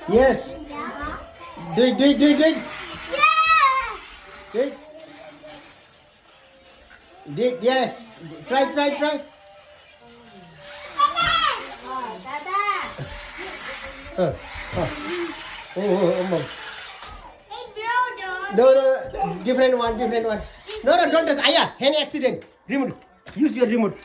Yes. Do it, do it, do it, do it. Do it. Do it, yes. Try, try, try. Oh, oh. Oh. No, different one, different one. No, don't touch. Aya, hand accident. Remote. Use your remote.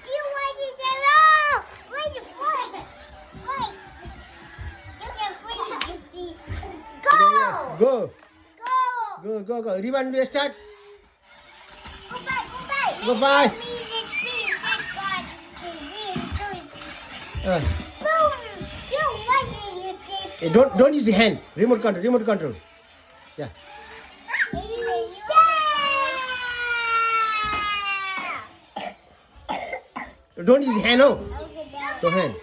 Go. Go. Rewind, we start. Go by. Don't use the hand. Remote control. Yeah. Don't use the hand, no. No hand.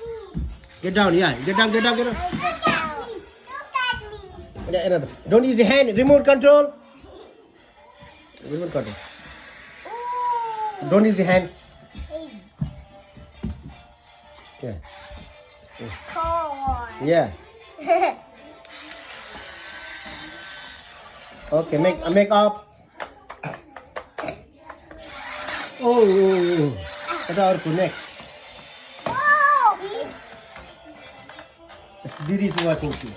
Get down, yeah. Get down. Yeah, another. Don't use the hand. Remote control. Don't use the hand. Yeah. Okay, make up. Oh. Ada Orku next. Didi is watching too.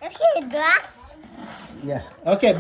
Okay, grass. Yeah. Okay.